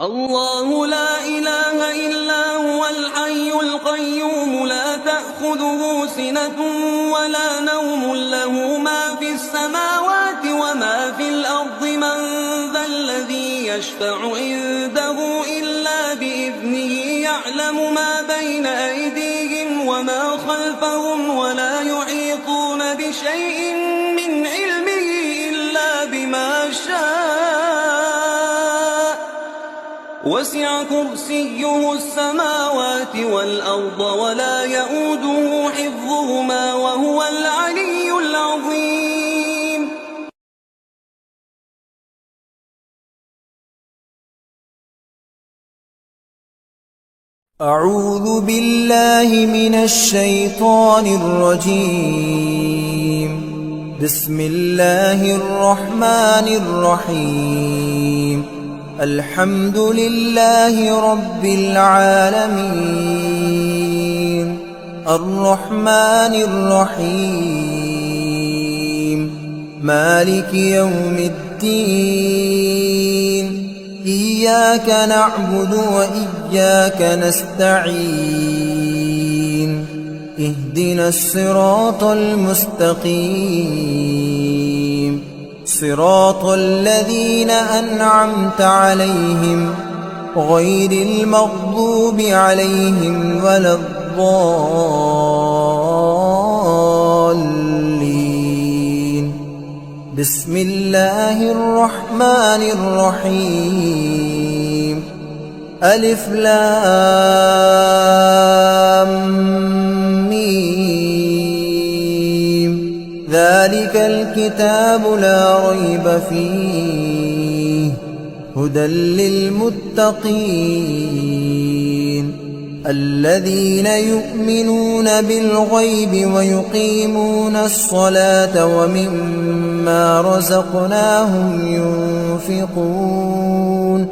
الله لا إله إلا هو الحي القيوم لا تأخذه سنة ولا نوم له ما في السماوات وما في الأرض من ذا الذي يشفع عنده إلا بإذنه يعلم ما بين أيديهم وما خلفهم ولا يحيطون بشيء من علمه إلا بما شاء وسع كرسيه السماوات والأرض ولا يئوده حفظهما وهو العلي العظيم أعوذ بالله من الشيطان الرجيم. بسم الله الرحمن الرحيم. الحمد لله رب العالمين الرحمن الرحيم مالك يوم الدين إياك نعبد وإياك نستعين اهدنا الصراط المستقيم صراط الذين أنعمت عليهم غير المغضوب عليهم ولا الضالين. بسم الله الرحمن الرحيم. ألف لام ميم ذلك الكتاب لا ريب فيه هدى للمتقين الذين يؤمنون بالغيب ويقيمون الصلاة ومما رزقناهم ينفقون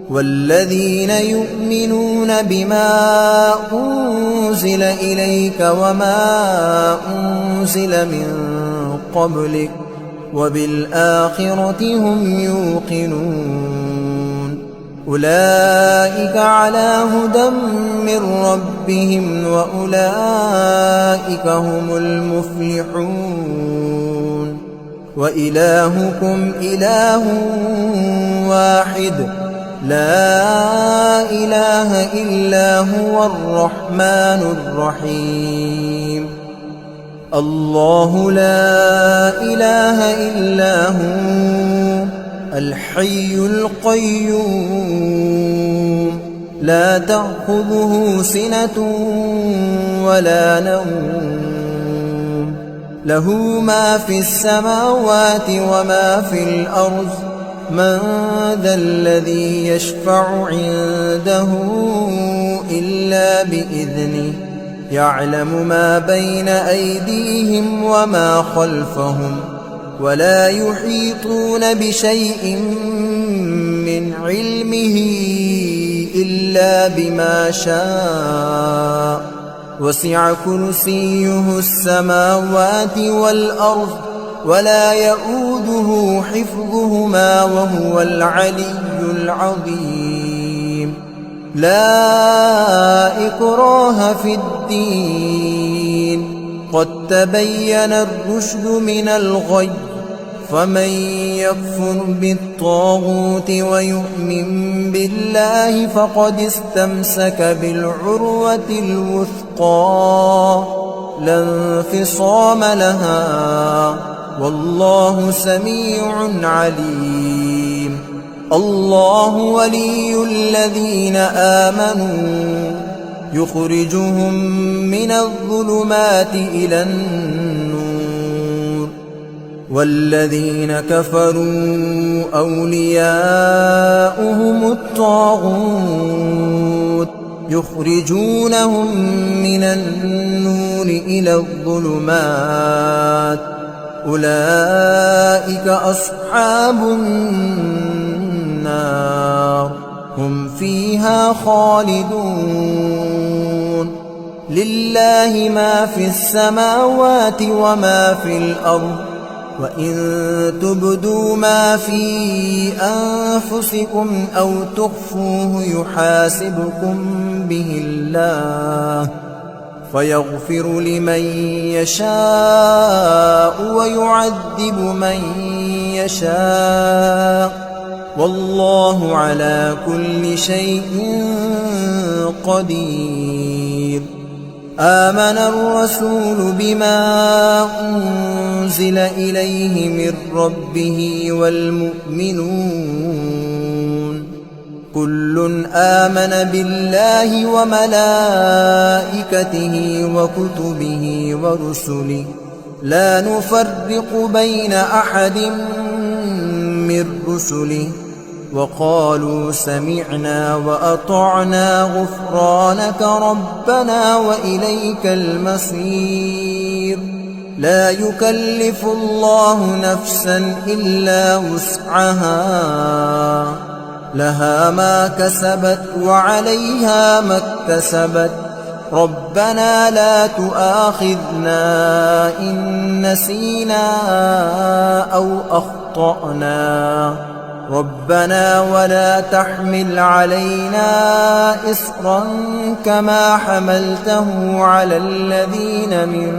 والذين يؤمنون بما أنزل إليك وما أنزل من قبلك وبالآخرة هم يوقنون أولئك على هدى من ربهم وأولئك هم المفلحون وإلهكم إله واحد لا إله إلا هو الرحمن الرحيم. الله لا إله إلا هو الحي القيوم لا تأخذه سنة ولا نوم له ما في السماوات وما في الأرض من ذا الذي يشفع عنده إلا بإذنه يعلم ما بين أيديهم وما خلفهم ولا يحيطون بشيء من علمه إلا بما شاء وسع كرسيه السماوات والأرض ولا يؤوده حفظهما وهو العلي العظيم. لا إكراه في الدين قد تبين الرشد من الغي فمن يكفر بالطاغوت ويؤمن بالله فقد استمسك بالعروة الوثقى لا انفصام لها والله سميع عليم. الله ولي الذين آمنوا يخرجهم من الظلمات إلى النور والذين كفروا أولياؤهم الطاغوت يخرجونهم من النور إلى الظلمات أولئك أصحاب النار هم فيها خالدون. لله ما في السماوات وما في الأرض وإن تبدوا ما في أنفسكم أو تخفوه يحاسبكم به الله فيغفر لمن يشاء ويعذب من يشاء والله على كل شيء قدير. آمن الرسول بما أنزل إليه من ربه والمؤمنون كل آمن بالله وملائكته وكتبه ورسله لا نفرق بين أحد من رسله وقالوا سمعنا وأطعنا غفرانك ربنا وإليك المصير. لا يكلف الله نفسا إلا وسعها لها ما كسبت وعليها ما اكتسبت ربنا لا تؤاخذنا إن نسينا أو أخطأنا ربنا ولا تحمل علينا إصرا كما حملته على الذين من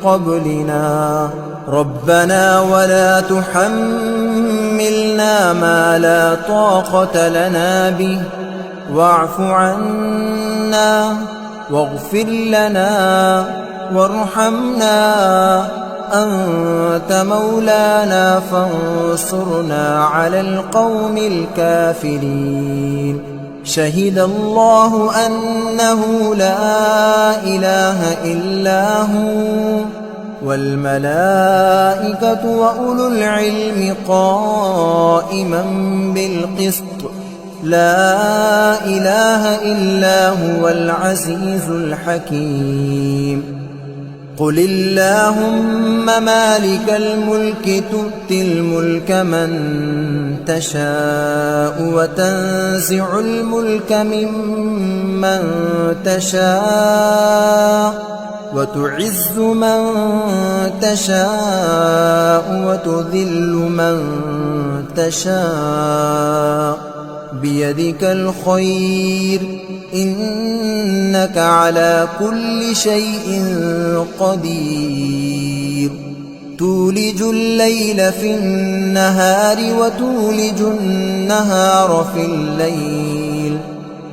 قبلنا ربنا ولا تحملنا ما لا طاقة لنا به واعف عنا واغفر لنا وارحمنا أنت مولانا فانصرنا على القوم الكافرين. شهد الله أنه لا إله إلا هو والملائكة وأولو العلم قائما بالقسط لا إله إلا هو العزيز الحكيم. قل اللهم مالك الملك تؤتي الملك من تشاء وتنزع الملك ممن تشاء وتعز من تشاء وتذل من تشاء بيدك الخير إنك على كل شيء قدير. تولج الليل في النهار وتولج النهار في الليل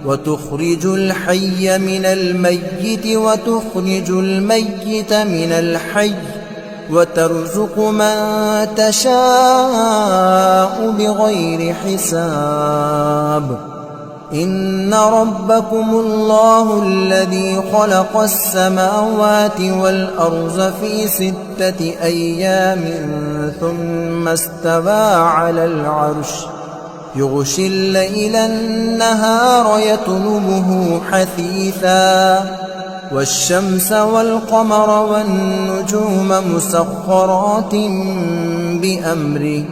وتخرج الحي من الميت وتخرج الميت من الحي وترزق من تشاء بغير حساب. إن ربكم الله الذي خلق السماوات والأرض في 6 أيام ثم استوى على العرش يغشي الليل النهار يطلبه حثيثا والشمس والقمر والنجوم مسخرات بأمره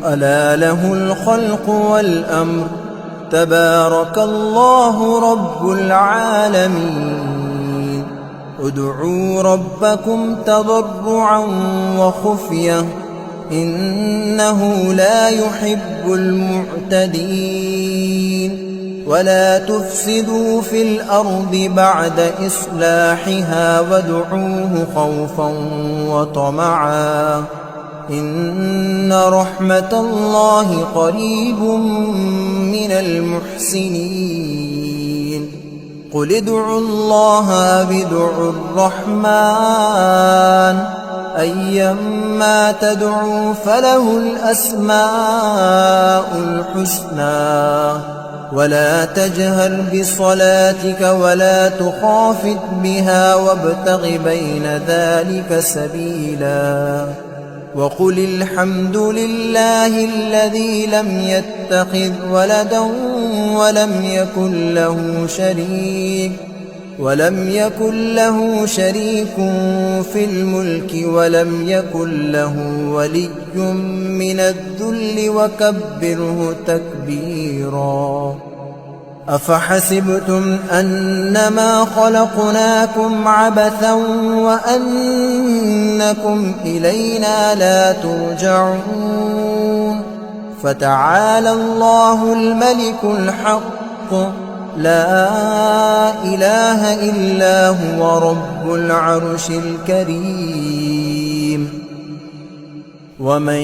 ألا له الخلق والأمر تبارك الله رب العالمين. ادعوا ربكم تضرعا وخفية إنه لا يحب المعتدين. ولا تفسدوا في الأرض بعد إصلاحها وادعوه خوفا وطمعا إن رحمة الله قريب من المحسنين. قل ادعوا الله أو ادعوا الرحمن أيما تدعوا فله الأسماء الحسنى ولا تجهر بصلاتك ولا تخافت بها وابتغ بين ذلك سبيلا. وقل الحمد لله الذي لم يتخذ ولدا ولم يكن له شريك في الملك ولم يكن له ولي من الذل وكبره تكبيرا. أفحسبتم أنما خلقناكم عبثا وأنكم إلينا لا ترجعون فتعالى الله الملك الحق لا إله إلا هو رب العرش الكريم ومن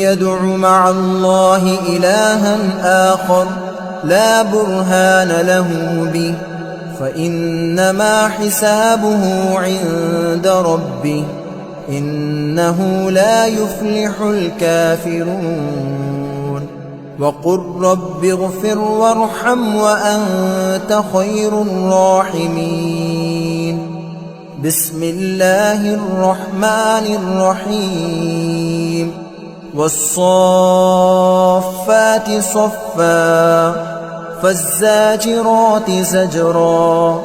يدع مع الله إلها آخر لا برهان له به فإنما حسابه عند ربه إنه لا يفلح الكافرون وقل رب اغفر وارحم وأنت خير الراحمين بسم الله الرحمن الرحيم والصافات صفا فالزاجرات زجرا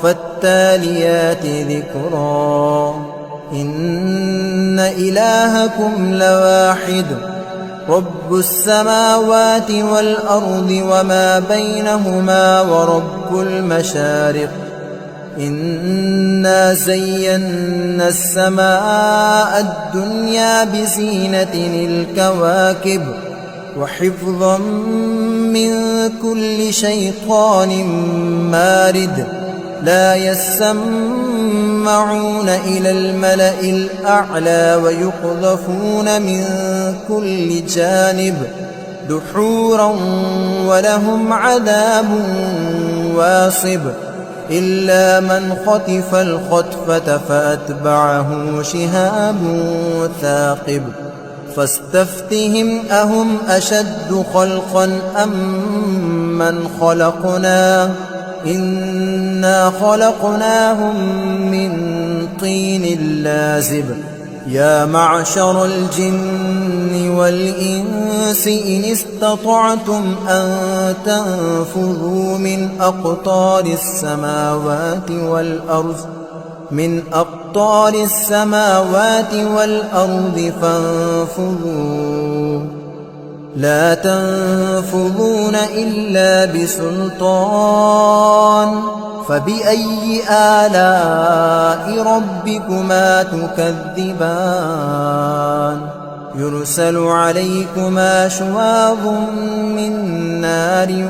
فالتاليات ذكرا إن إلهكم لواحد رب السماوات والأرض وما بينهما ورب المشارق إنا زينا السماء الدنيا بزينة الكواكب وحفظا من كل شيطان مارد لا يسمعون إلى الملأ الأعلى ويقذفون من كل جانب دحورا ولهم عذاب واصب إلا من خطف الخطفة فأتبعه شهاب ثاقب فاستفتهم أهم أشد خلقا أم من خلقنا إنا خلقناهم من طين لازب يا معشر الجن والإنس إن استطعتم أن تنفذوا من أقطار السماوات والأرض فانفذوا لا تنفذون إلا بسلطان فبأي آلاء ربكما تكذبان يرسل عليكما شواظ من نار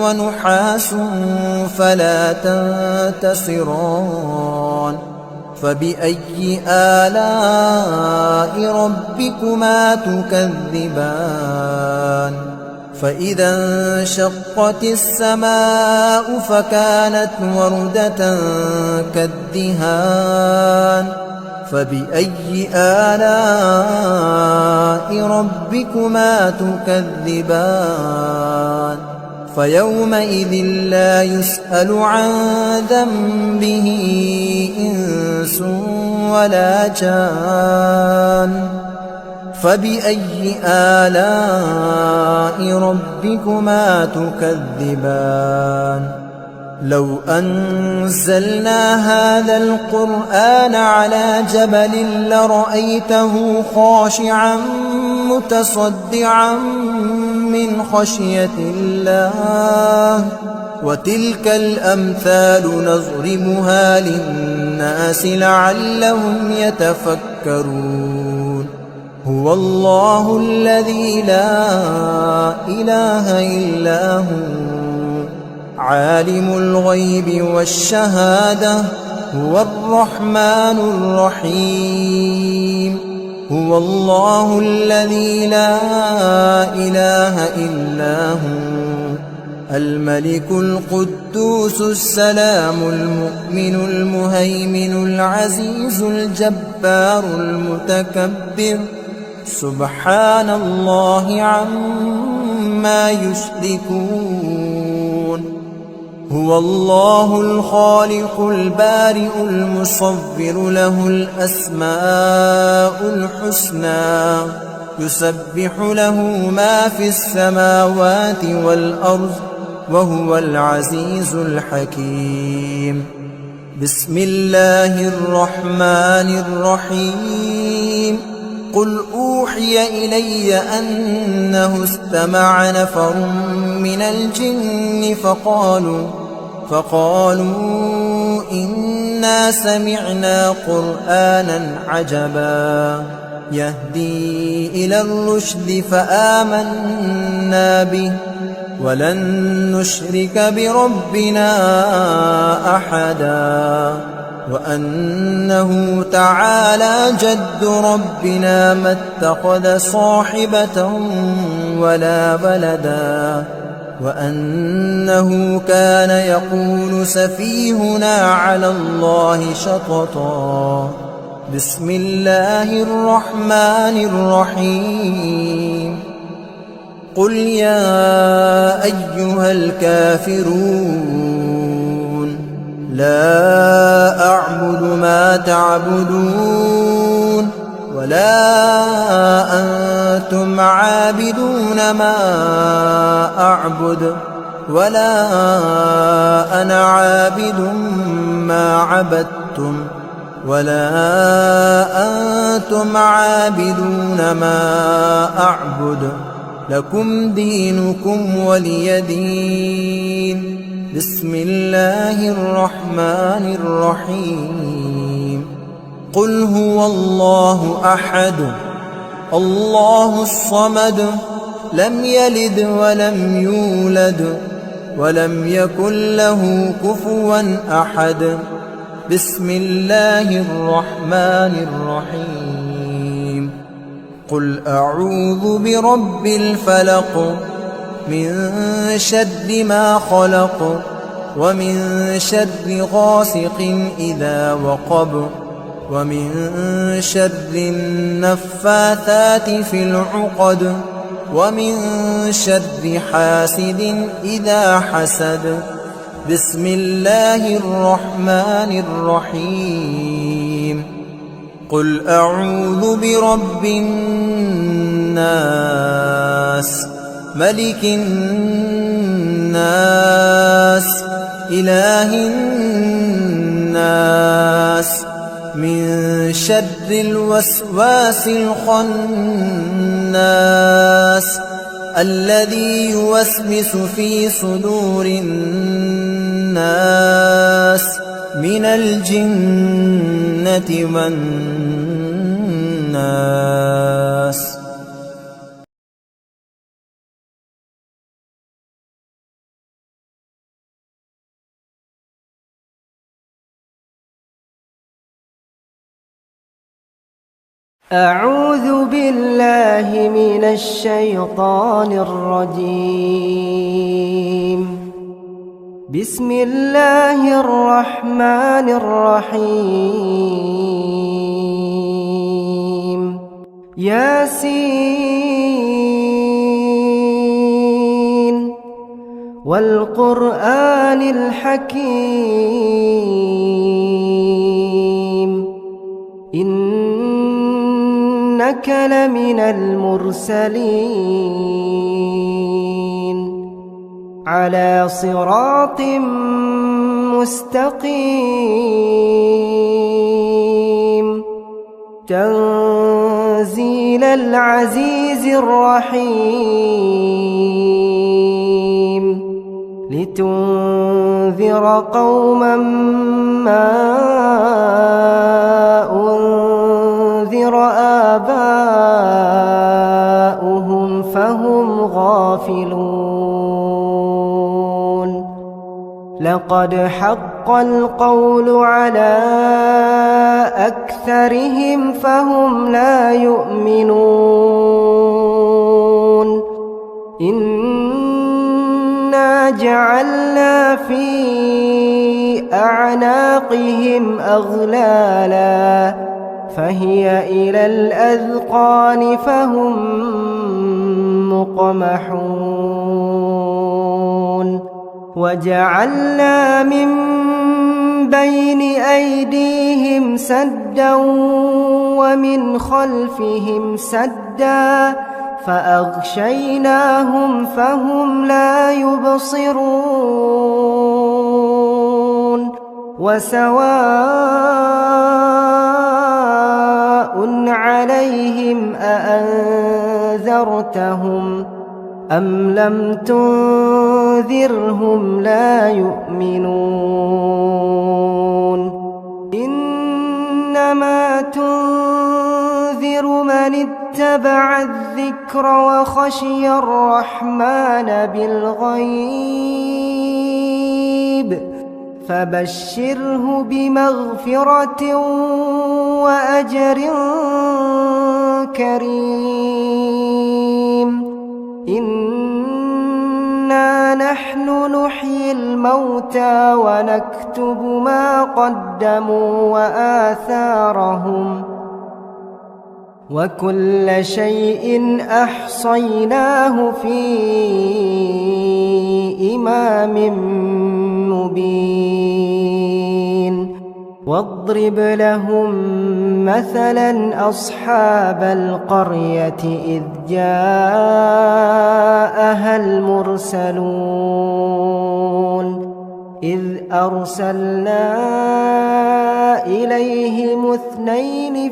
ونحاس فلا تنتصران فبأي آلاء ربكما تكذبان فإذا انشقت السماء فكانت وردة كالدهان فبأي آلاء ربكما تكذبان فيومئذ لا يسأل عن ذنبه إنس ولا جان فبأي آلاء ربكما تكذبان لو أنزلنا هذا القرآن على جبل لرأيته خاشعا متصدعا من خشية الله وتلك الأمثال نضربها للناس لعلهم يتفكرون هو الله الذي لا إله إلا هو عالم الغيب والشهادة هو الرحمن الرحيم هو الله الذي لا إله إلا هو الملك القدوس السلام المؤمن المهيمن العزيز الجبار المتكبر سبحان الله عما يشركون هو الله الخالق البارئ المصور له الأسماء الحسنى يسبح له ما في السماوات والأرض وهو العزيز الحكيم بسم الله الرحمن الرحيم قل أوحي إلي أنه استمع نفر من الجن فقالوا إنا سمعنا قرآنا عجبا يهدي إلى الرشد فآمنا به ولن نشرك بربنا أحدا وأنه تعالى جد ربنا ما اتخذ صاحبة ولا ولدا وأنه كان يقول سفيهنا على الله شططا بسم الله الرحمن الرحيم قل يا أيها الكافرون لا أعبد ما تعبدون ولا أنتم عابدون ما أعبد ولا أنا عابد ما عبدتم ولا أنتم عابدون ما أعبد لكم دينكم ولي دين بسم الله الرحمن الرحيم قل هو الله أحد الله الصمد لم يلد ولم يولد ولم يكن له كفوا أحد بسم الله الرحمن الرحيم قل أعوذ برب الفلق من شر ما خلق ومن شر غاسق إذا وقب ومن شر النفاثات في العقد ومن شر حاسد إذا حسد بسم الله الرحمن الرحيم قل أعوذ برب الناس ملك الناس إله الناس من شر الوسواس الخناس الذي يوسوس في صدور الناس من الجنة والناس أعوذ بالله من الشيطان الرجيم بسم الله الرحمن الرحيم ياسين والقرآن الحكيم إنك لمن المرسلين على صراط مستقيم تنزيل العزيز الرحيم لتنذر قوما ما أنذر آباؤهم فهم غافلون لقد حق القول على أكثرهم فهم لا يؤمنون إنا جعلنا في أعناقهم أغلالا فهي إلى الأذقان فهم مقمحون وجعلنا من بين أيديهم سدا ومن خلفهم سدا فأغشيناهم فهم لا يبصرون وسواء عليهم أأنذرتهم أم لم تنذرهم لا يؤمنون إنما تنذر من اتبع الذكر وخشي الرحمن بالغيب فبشره بمغفرة وأجر كريم إنا نحن نحيي الموتى ونكتب ما قدموا وآثارهم وكل شيء أحصيناه في إمام مبين واضرب لهم مثلا أصحاب القرية إذ جاءها المرسلون إذ أرسلنا إليهم 2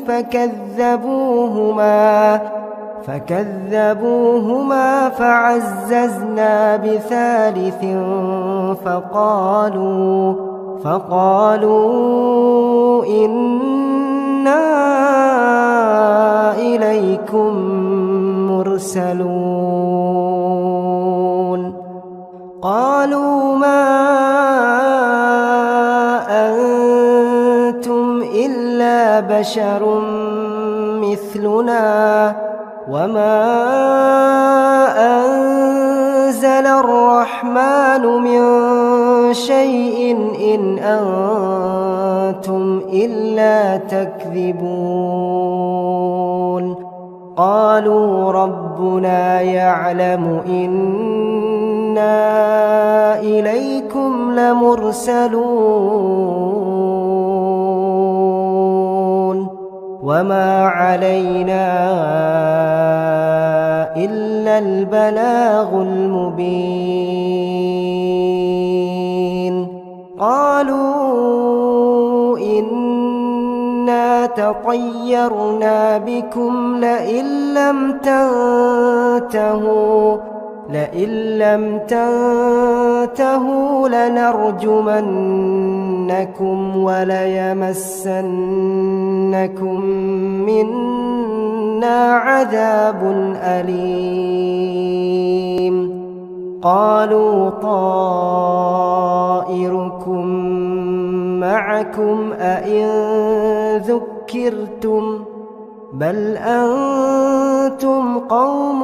فكذبوهما فعززنا بثالث فقالوا إنا إليكم مرسلون قالوا ما أنتم إلا بشر مثلنا وما أنزل الرحمن من شيء إن أنتم إلا تكذبون قالوا ربنا يعلم إنا إليكم لمرسلون وما علينا إلا البلاغ المبين قالوا إنا تطيرنا بكم لئن لم تنتهوا لنرجمنكم وليمسنكم منا عذاب أليم قالوا طائركم معكم أئن ذكرتم بل أنتم قوم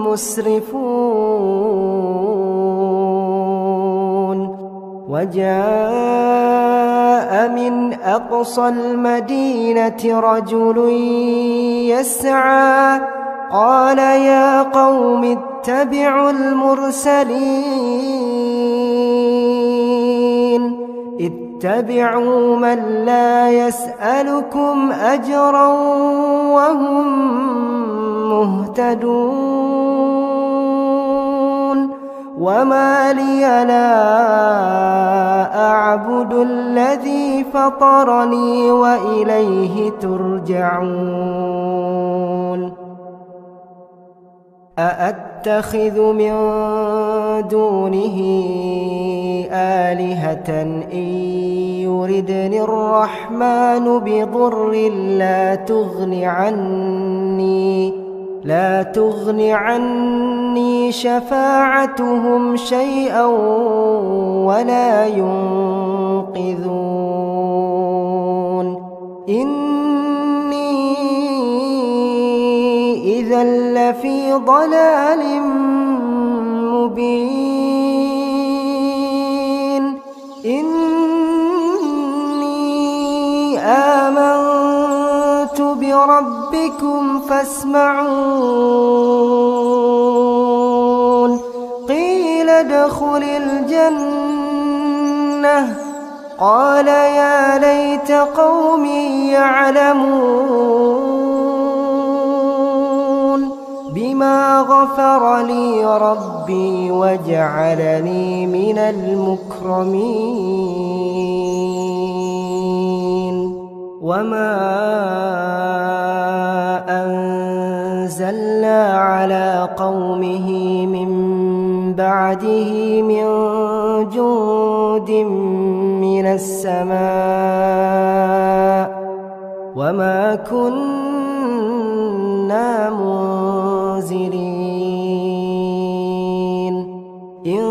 مسرفون وجاء من أقصى المدينة رجل يسعى قال يا قوم اتبعوا المرسلين اتبعوا من لا يسألكم أجرا وهم مهتدون وما لي لا أعبد الذي فطرني وإليه ترجعون أأتخذ من دونه آلهة إن يردني الرحمن بضر لا تغن عني شفاعتهم شيئا ولا ينقذون إني إذا لفي ضلال مبين إني آمنت بربكم فاسمعون قيل ادخل الجنة قال يا ليت قومي يعلمون بما غفر لي ربي وجعلني من المكرمين وما أرسلنا على قومه من بعده من جند من السماء وما كنا منزلين إن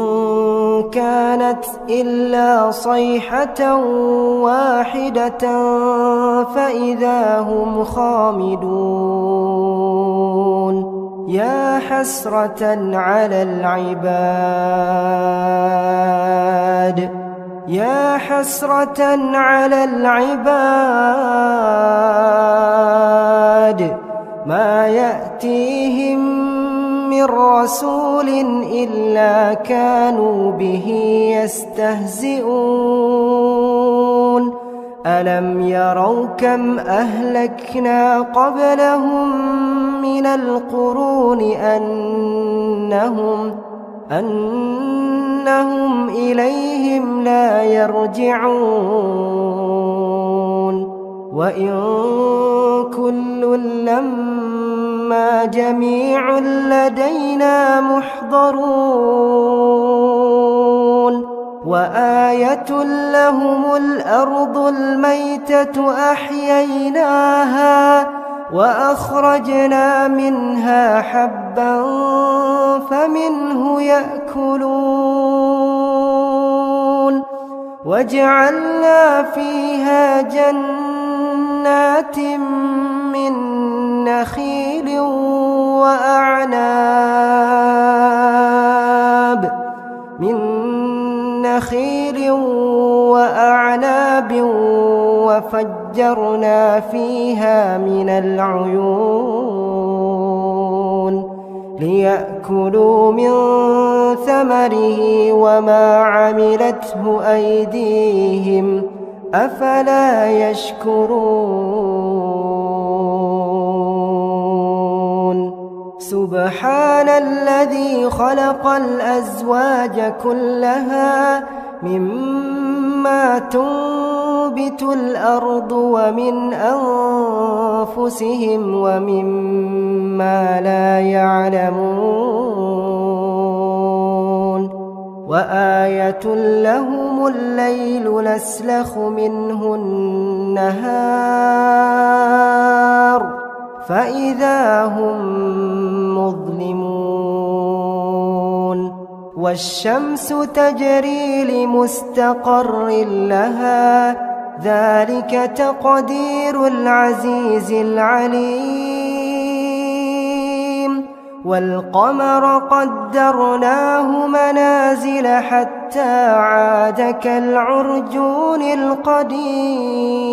كانت إلا صيحة واحدة فإذا هم خامدون يا حسرة على العباد يا حسرة على العباد ما يأتيهم من رسول إلا كانوا به يستهزئون ألم يروا كم أهلكنا قبلهم من القرون أنهم إليهم لا يرجعون وإن كل لما جميع لدينا محضرون وآية لهم الأرض الميتة أحييناها وأخرجنا منها حبا فمنه يأكلون وجعلنا فيها جنات من نخيل وأعناب وفجرنا فيها من العيون ليأكلوا من ثمره وما عملته أيديهم أفلا يشكرون سبحان الذي خلق الأزواج كلها مما تنبت الأرض ومن أنفسهم ومما لا يعلمون وآية لهم الليل نسلخ منه النهار فإذا هم مظلمون والشمس تجري لمستقر لها ذلك تقدير العزيز العليم والقمر قدرناه منازل حتى عاد كالعرجون القديم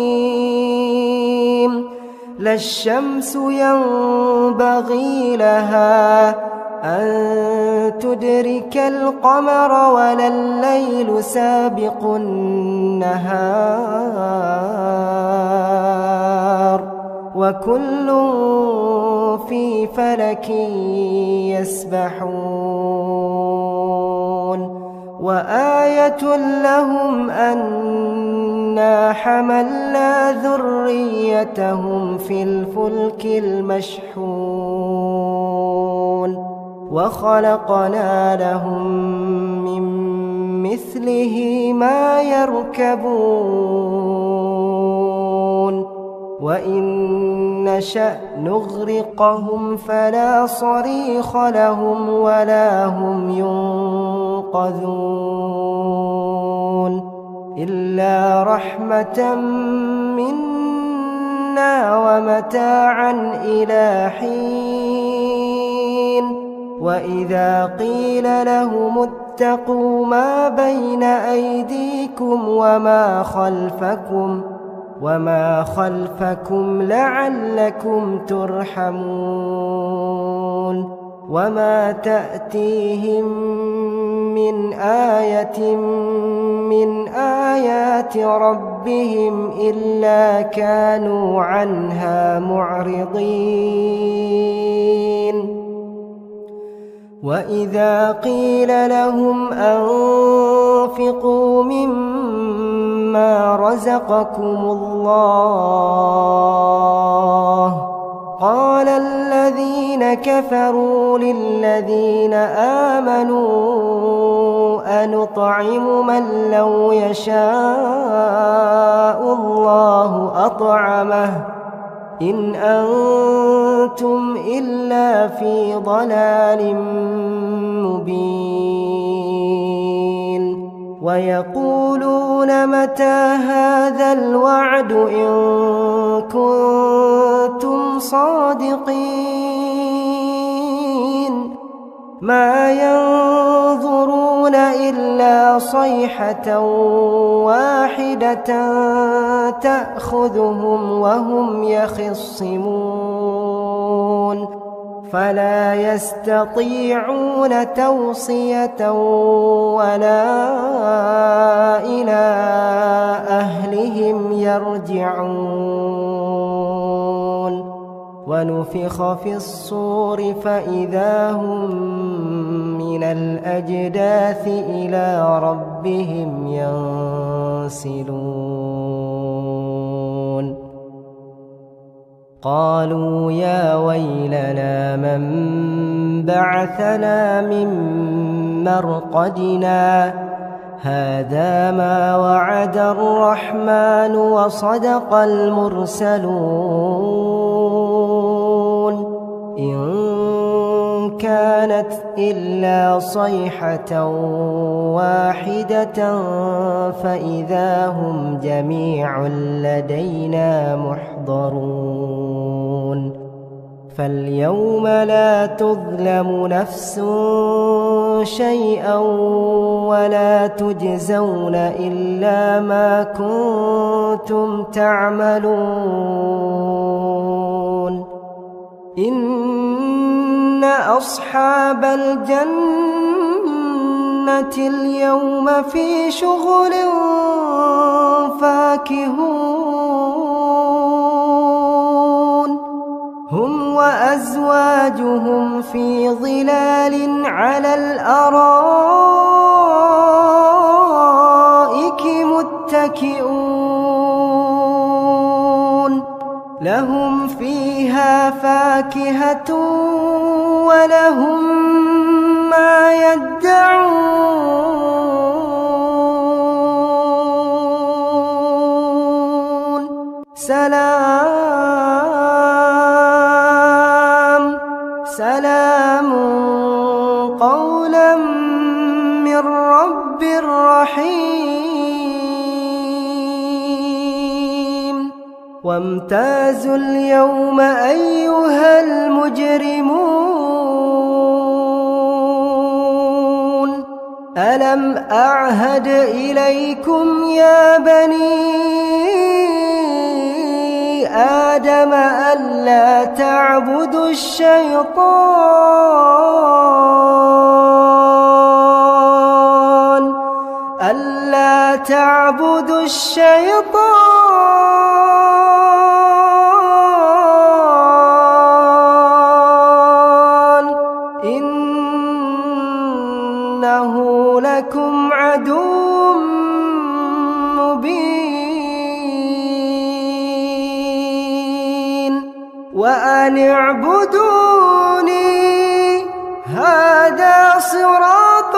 لا الشمس ينبغي لها أن تدرك القمر ولا الليل سابق النهار وكل في فلك يسبحون وآية لهم أنا حملنا ذريتهم في الفلك المشحون وخلقنا لهم من مثله ما يركبون وإن نشأ نغرقهم فلا صريخ لهم ولا هم ينقذون إلا رحمة منا ومتاعا إلى حين وإذا قيل لهم اتقوا ما بين أيديكم وما خلفكم لعلكم ترحمون وما تأتيهم من آية من آيات ربهم إلا كانوا عنها معرضين وإذا قيل لهم أنفقوا مما رزقكم الله قال الذين الذين كفروا للذين آمنوا أنطعم من لو يشاء الله أطعمه إن أنتم إلا في ضلال مبين ويقولون متى هذا الوعد إن كنتم صادقين ما ينظرون إلا صيحة واحدة تأخذهم وهم يخصمون فلا يستطيعون توصية ولا إلى أهلهم يرجعون ونفخ في الصور فإذا هم من الأجداث إلى ربهم ينسلون قالوا يا ويلنا من بعثنا من مرقدنا هذا ما وعد الرحمن وصدق المرسلون إن كانت إلا صيحة واحدة فإذا هم جميع لدينا محضرون فاليوم لا تظلم نفس شيئا ولا تجزون إلا ما كنتم تعملون إن أصحاب الجنة اليوم في شغل فاكهون هم وأزواجهم في ظلال على الأرائك متكئون لهم فيها فاكهة ولهم ما يدعون سلام قولا من رب رحيم وامتازوا اليوم أيها المجرمون ألم أعهد إليكم يا بني آدم ألا تعبدوا الشيطان إنه لكم عدو مبين وأن اعبدوني هذا صراط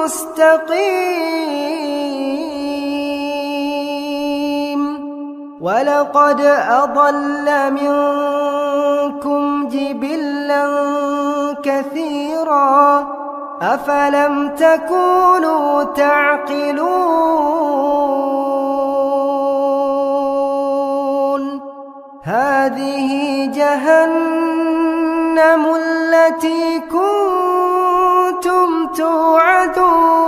مستقيم ولقد أضل منكم جبلا كثيرا أفلم تكونوا تعقلون هذه جهنم التي كنتم توعدون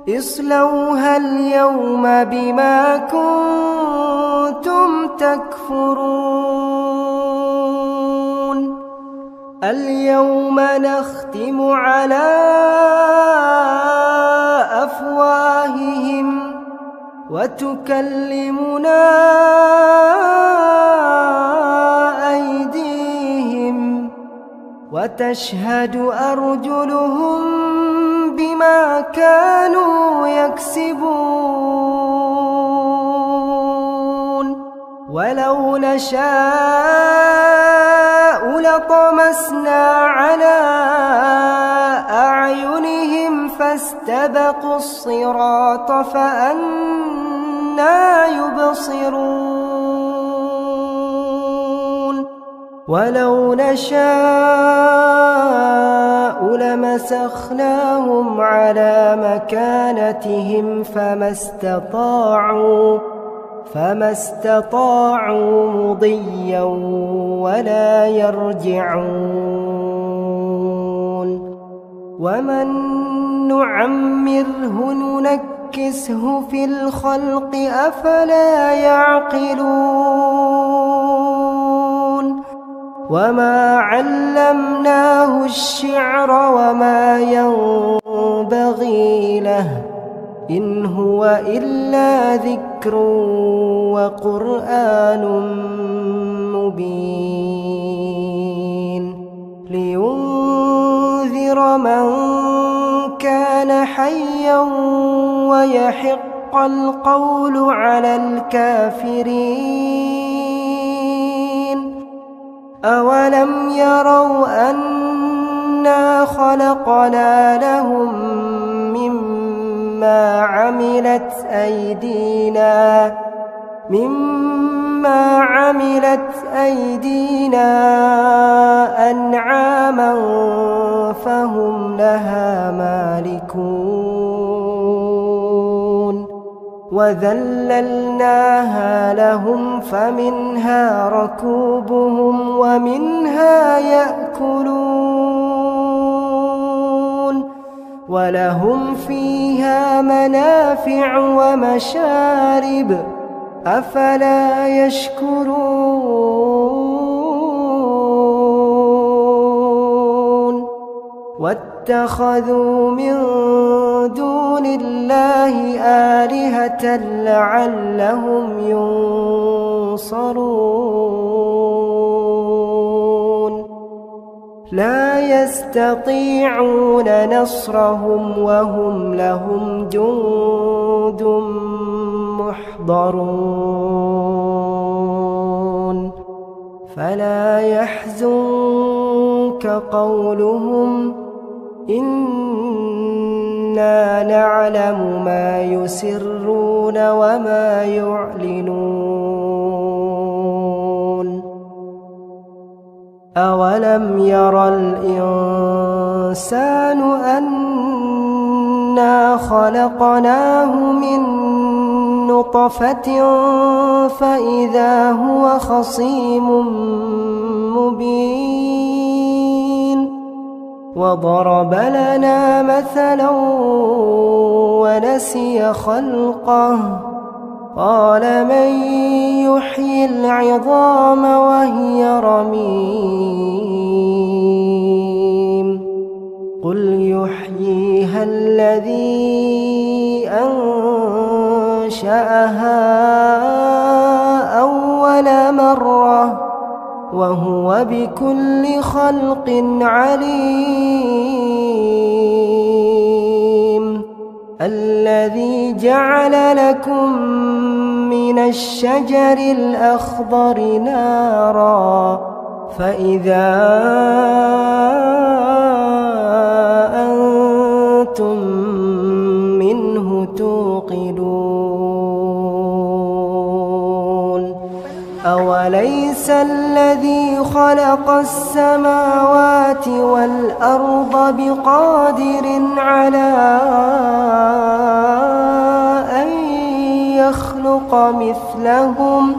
اصلوها اليوم بما كنتم تكفرون اليوم نختم على أفواههم وتكلمنا أيديهم وتشهد أرجلهم بما كانوا يكسبون ولو نشاء لطمسنا على أعينهم فاستبقوا الصراط فأنى يبصرون ولو نشاء لمسخناهم على مكانتهم فما استطاعوا مضيا ولا يرجعون ومن نعمره ننكسه في الخلق أفلا يعقلون وما علمناه الشعر وما ينبغي له إن هو إلا ذكر وقرآن مبين لينذر من كان حيا ويحق القول على الكافرين أولم يروا أنا خلقنا لهم مما عملت أيدينا أنعاما فهم لها مالكون وذللناها لهم فمنها ركوبهم ومنها يأكلون ولهم فيها منافع ومشارب أفلا يشكرون واتخذوا من دون الله آلهة لعلهم ينصرون لا يستطيعون نصرهم وهم لهم جند محضرون فلا يحزنك قولهم إنا نعلم ما يسرون وما يعلنون أولم ير الإنسان أنا خلقناه من نطفة فإذا هو خصيم مبين وضرب لنا مثلا ونسي خلقه قال من يحيي العظام وهي رميم قل يحييها الذي أنشأها أول مرة وهو بكل خلق عليم الذي جعل لكم من الشجر الأخضر نارا فإذا أنتم منه توقدون أوليس الذي خلق السماوات والأرض بقادر على أن يخلق مثلهم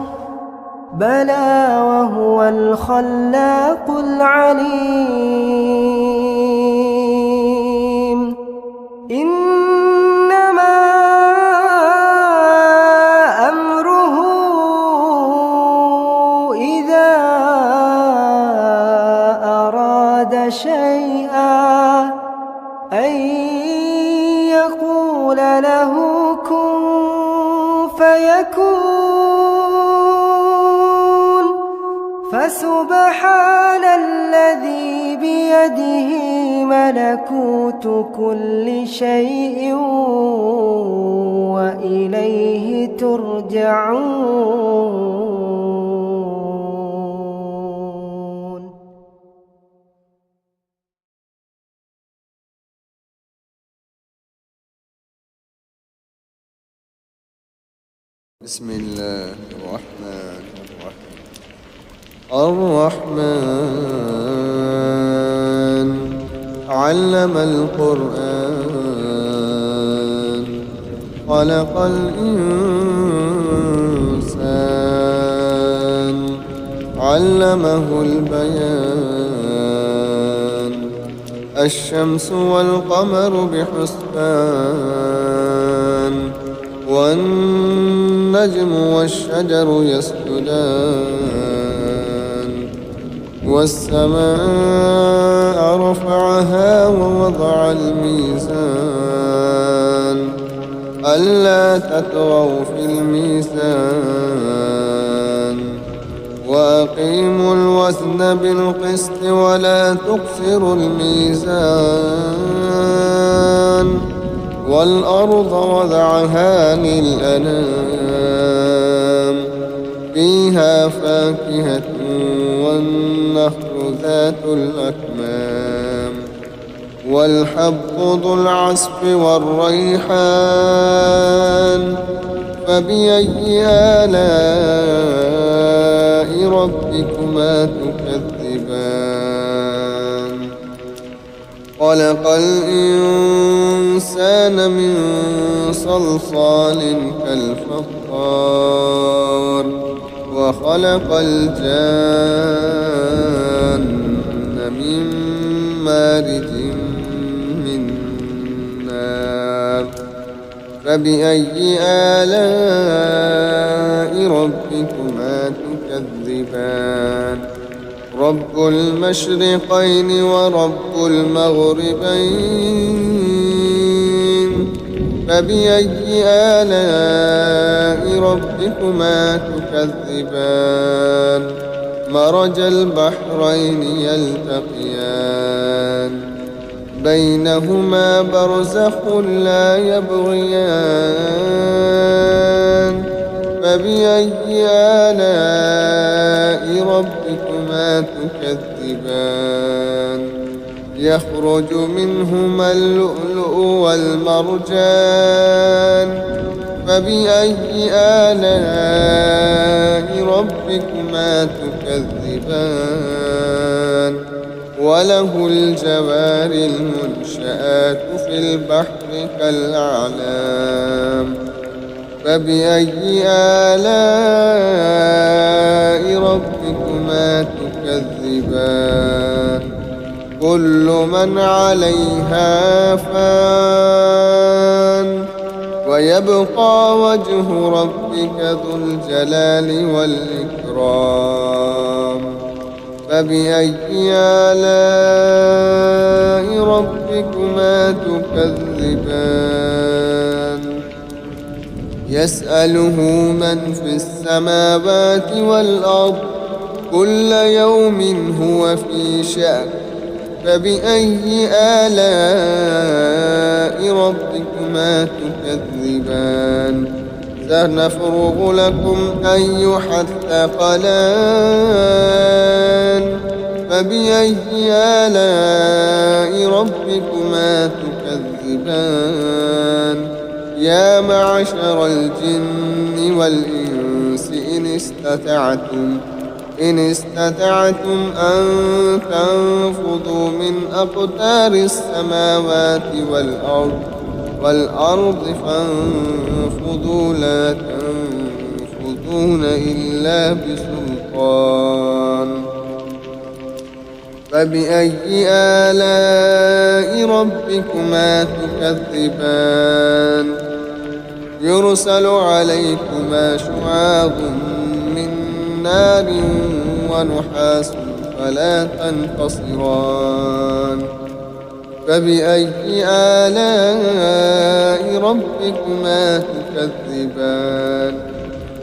بلى وهو الخلاق العليم إنما أمره إذا أراد شيئا أن يقول له كن فيكون فسبحان الذي بيده ملكوت كل شيء وإليه ترجعون بسم الله الرحمن الرحيم. الرحمن علم القرآن خلق الإنسان علمه البيان الشمس والقمر بحسبان والنجم والشجر يسجدان والسماء رفعها ووضع الميزان ألا تطغوا في الميزان وأقيموا الوزن بالقسط ولا تخسروا الميزان والأرض وضعها للأنام فيها فاكهة والنخل ذات الأكمام والحب ذو العصف والريحان فبأي آلاء ربكما تكذبان خلق الإنسان من صلصال كالفخار وخلق الجان من مارج من نار فبأي آلاء ربكما تكذبان رب المشرقين ورب المغربين فبأي آلاء ربكما تكذبان مرج البحرين يلتقيان بينهما برزخ لا يبغيان فبأي آلاء ربكما تكذبان يخرج منهما اللؤلؤ والمرجان فبأي آلاء ربكما تكذبان وله الجوار المنشآت في البحر كالأعلام فبأي آلاء ربكما تكذبان كل من عليها فان ويبقى وجه ربك ذو الجلال والإكرام فبأي آلاء ربكما تكذبان يسأله من في السماوات والأرض كل يوم هو في شأن فبأي آلاء ربكما تكذبان سنفرغ لكم أيها الثقلان فبأي آلاء ربكما تكذبان يا معشر الجن والإنس إن استطعتم أن تنفذوا من أقطار السماوات والأرض فانفذوا لا تنفذون إلا بسلطان فبأي آلاء ربكما تكذبان يرسل عليكما شعاظ من نار ونحاس فلا تنتصران فبأي آلاء ربكما تكذبان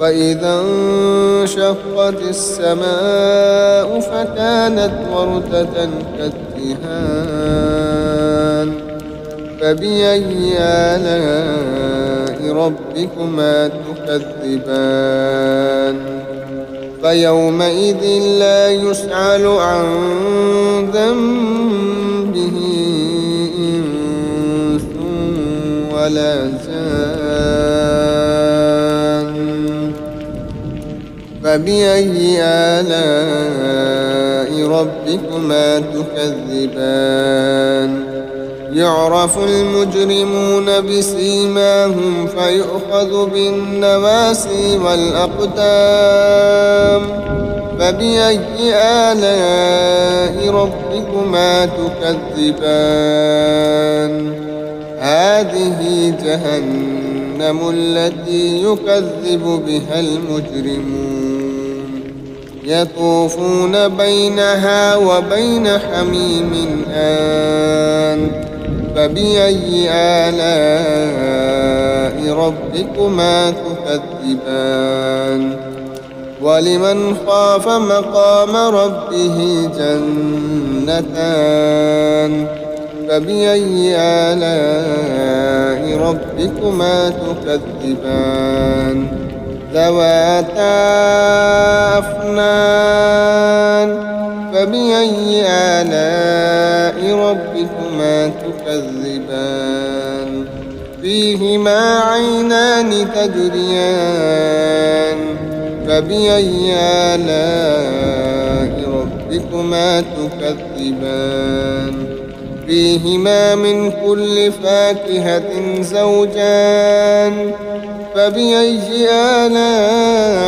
فإذا انشقت السماء فكانت وردة كالدهان فبأي آلاء ربكما تكذبان فيومئذ لا يسأل عن ذنبه إنس ولا جان فبأي آلاء ربكما تكذبان يعرف المجرمون بسيماهم فيؤخذ بالنواسي والأقدام فبأي آلاء ربكما تكذبان هذه جهنم التي يكذب بها المجرمون يطوفون بينها وبين حميم آن فبأي آلاء ربكما تكذبان ولمن خاف مقام ربه جنتان فبأي آلاء ربكما تكذبان ذواتا أفنان فبأي آلاء ربكما تكذبان فيهما عينان تجريان فبأي آلاء ربكما تكذبان فيهما من كل فاكهة زوجان فبأي آلاء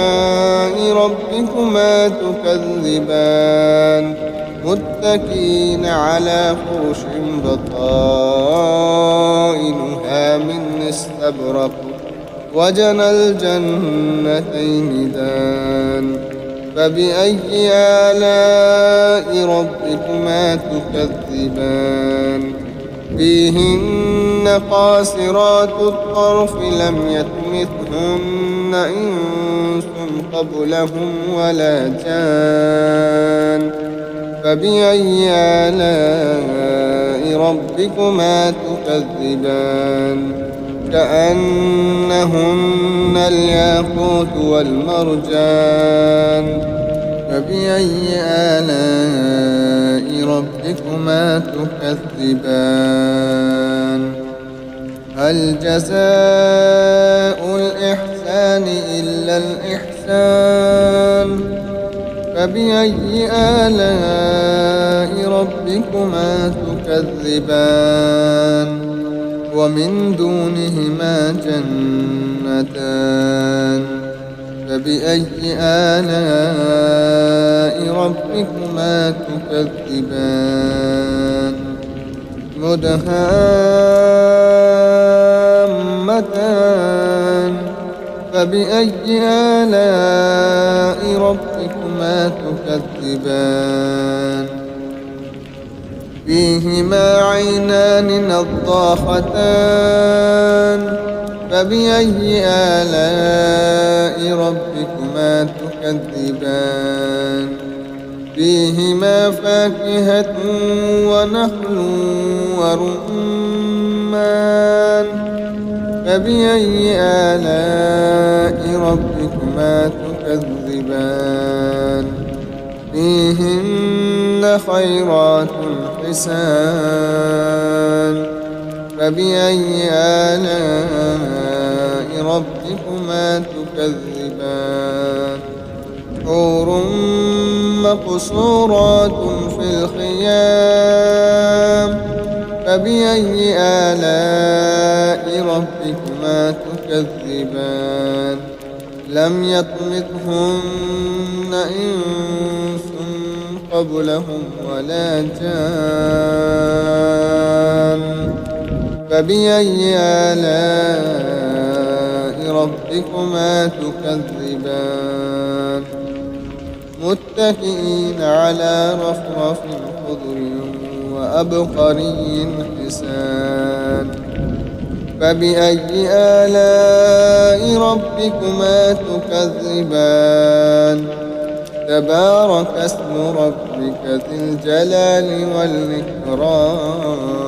ربكما تكذبان متكئين على فرش بطائنها من استبرق وجنى الجنتين دان فبأي آلاء ربكما تكذبان فيهن قاصرات الطرف لم يطمثهن إنس قبلهم ولا جان فبأي آلاء ربكما تكذبان كأنهن الياقوت والمرجان فبأي آلاء ربكما تكذبان هل جزاء الإحسان إلا الإحسان فبأي آلاء ربكما تكذبان ومن دونهما جنتان فبأي آلاء ربكما تكذبان مدهامتان فبأي آلاء ربكما تكذبان فيهما عينان نضاختان فبأي آلاء ربكما تكذبان فيهما فاكهة ونخل ورمان فبأي آلاء ربكما تكذبان فيهن خيرات حسان فبأي آلاء ربكما تكذبان حور مقصورات في الخيام فبأي آلاء ربكما تكذبان لم يطمثهن إنس قبلهم ولا جان فبأي آلاء ربكما تكذبان متكئين على رفرف خضر وأبقري حسان فبأي آلاء ربكما تكذبان تبارك اسم ربك ذي الجلال والإكرام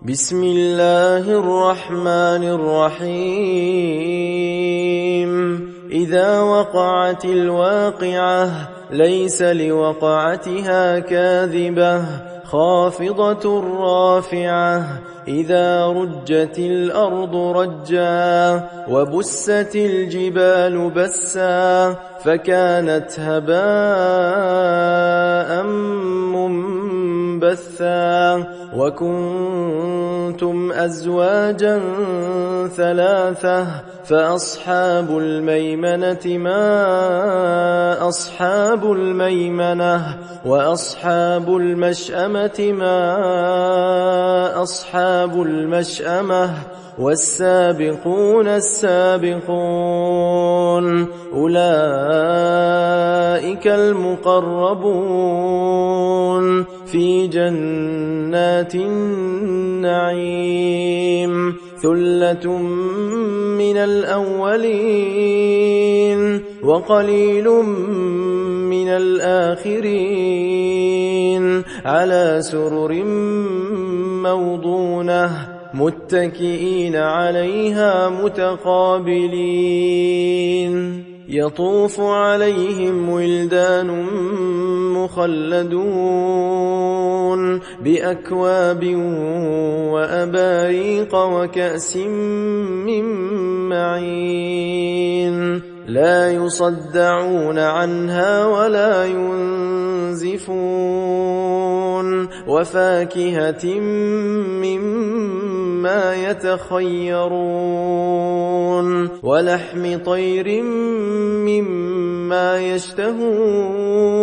بسم الله الرحمن الرحيم إذا وقعت الواقعة ليس لوقعتها كاذبة خافضة رافعة إذا رجت الأرض رجا وبست الجبال بسا فكانت هباء منبثا وكنتم أزواجا ثلاثة فأصحاب الميمنة ما أصحاب الميمنة وأصحاب المشأمة ما أصحاب المشأمة والسابقون السابقون أولئك المقربون في جنات النعيم ثلة من الأولين وقليل من الآخرين على سرر موضونة متكئين عليها متقابلين يطوف عليهم ولدان مخلدون بأكواب وأباريق وكأس من معين لا يصدعون عنها ولا ينزفون وفاكهة مما يتخيرون ولحم طير مما يشتهون